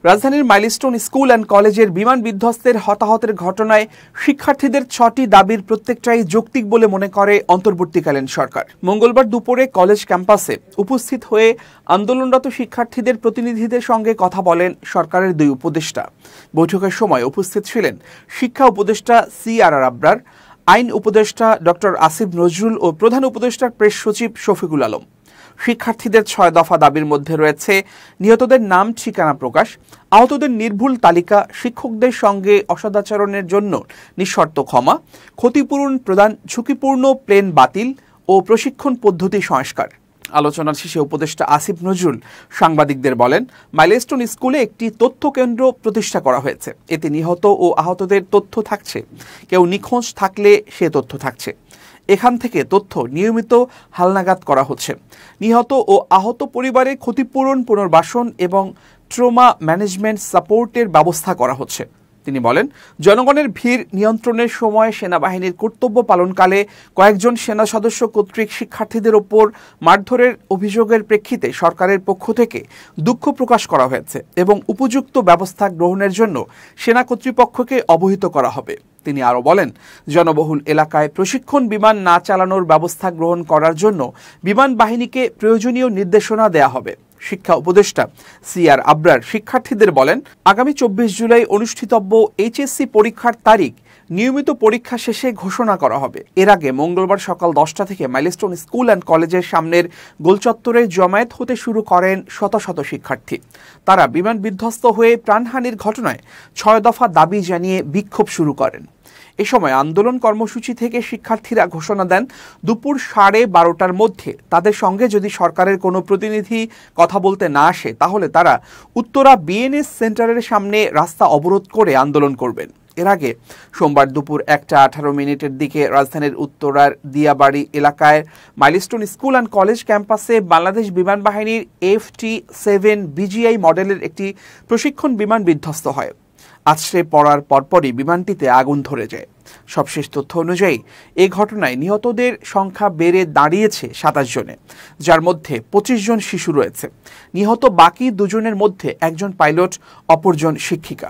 রাজধানীর milestone school and কলেজের বিমান বিধ্বস্তের হতাহতের ঘটনায় শিক্ষার্থীদের ৬টি দাবির প্রত্যেকটাই যৌক্তিক বলে মনে করে অন্তর্বর্তীকালীন সরকার। মঙ্গলবার দুপুরে কলেজ ক্যাম্পাসে উপস্থিত হয়ে আন্দোলনরত শিক্ষার্থীদের প্রতিনিধিদের সঙ্গে কথা বলেন সরকারের দুই উপদেষ্টা। বৈঠকের সময় উপস্থিত ছিলেন শিক্ষা উপদেষ্টা CR আবরার, আইন উপদেষ্টা ডক্টর আসিফ নজরুল ও প্রধান উপদেষ্টার প্রেস সচিব শফিকুল আলম। শিক্ষার্থীদের ৬ দফা দাবির মধ্যে রয়েছে নিহতদের নাম ঠিকানা প্রকাশ, আহতদের নির্ভুল তালিকা, শিক্ষকদের সঙ্গে অসদাচরণের জন্য নিঃশর্ত ক্ষমা, ক্ষতিপূরণ প্রদান, ঝুঁকিপূর্ণ প্লেন বাতিল ও প্রশিক্ষণ পদ্ধতি সংস্কার। আলোচনার শেষে উপদেষ্টা আসিফ নজরুল সাংবাদিকদের বলেন, মাইলস্টোন স্কুলে একটি তথ্য কেন্দ্র প্রতিষ্ঠা করা হয়েছে। এতে নিহত ও আহতদের তথ্য থাকছে, কেউ নিখোঁজ থাকলে সে তথ্য থাকছে। এখান থেকে তথ্য নিয়মিত হালনাগাদ করা হচ্ছে। নিহত ও আহত পরিবারের ক্ষতিপূরণ, পুনর্বাসন এবং ট্রমা ম্যানেজমেন্ট সাপোর্টের ব্যবস্থা করা হচ্ছে। তিনি বলেন, জনগণের ভিড় নিয়ন্ত্রণের সময় সেনাবাহিনীর কর্তব্য পালনকালে কয়েকজন সেনা সদস্য কর্তৃক শিক্ষার্থীদের ওপর মারধরের অভিযোগের প্রেক্ষিতে সরকারের পক্ষ থেকে দুঃখ প্রকাশ করা হয়েছে এবং উপযুক্ত ব্যবস্থা গ্রহণের জন্য সেনা কর্তৃপক্ষকে অবহিত করা হবে। তিনি আরও বলেন, জনবহুল এলাকায় প্রশিক্ষণ বিমান না চালানোর ব্যবস্থা গ্রহণ করার জন্য বিমান বাহিনীকে প্রয়োজনীয় নির্দেশনা দেয়া হবে। শিক্ষা উপদেষ্টা CR আবরার শিক্ষার্থীদের বলেন, আগামী 24 জুলাই অনুষ্ঠিতব্য HSC পরীক্ষার তারিখ নিয়মিত পরীক্ষা শেষে ঘোষণা করা হবে। এর আগে মঙ্গলবার সকাল 10টা থেকে মাইলস্টোন স্কুল অ্যান্ড কলেজের সামনের গোলচত্বরে জমায়েত হতে শুরু করেন শত শত শিক্ষার্থী। তারা বিমান বিধ্বস্ত হয়ে প্রাণহানির ঘটনায় ৬ দফা দাবি জানিয়ে বিক্ষোভ শুরু করেন। এ সময় আন্দোলন কর্মসূচি থেকে শিক্ষার্থীরা ঘোষণা দেন, দুপুর 12:30টার মধ্যে তাদের সঙ্গে যদি সরকারের কোনো প্রতিনিধি কথা বলতে না আসে, তাহলে তারা উত্তরা BNS সেন্টারের সামনে রাস্তা অবরোধ করে আন্দোলন করবেন। এর আগে সোমবার দুপুর 1:18 দিকে রাজধানীর উত্তরার দিয়াবাড়ি এলাকায় মাইলস্টোন স্কুল অ্যান্ড কলেজ ক্যাম্পাসে বাংলাদেশ বিমান বাহিনীর FT-7 BGI মডেলের একটি প্রশিক্ষণ বিমান বিধ্বস্ত হয়। আছড়ে পড়ার পরপরই বিমানটিতে আগুন ধরে যায়। সবশেষ তথ্য অনুযায়ী এই ঘটনায় নিহতদের সংখ্যা বেড়ে দাঁড়িয়েছে 27 জনে, যার মধ্যে 25 জন শিশু রয়েছে। নিহত বাকি 2 জনের মধ্যে একজন পাইলট, অপরজন শিক্ষিকা।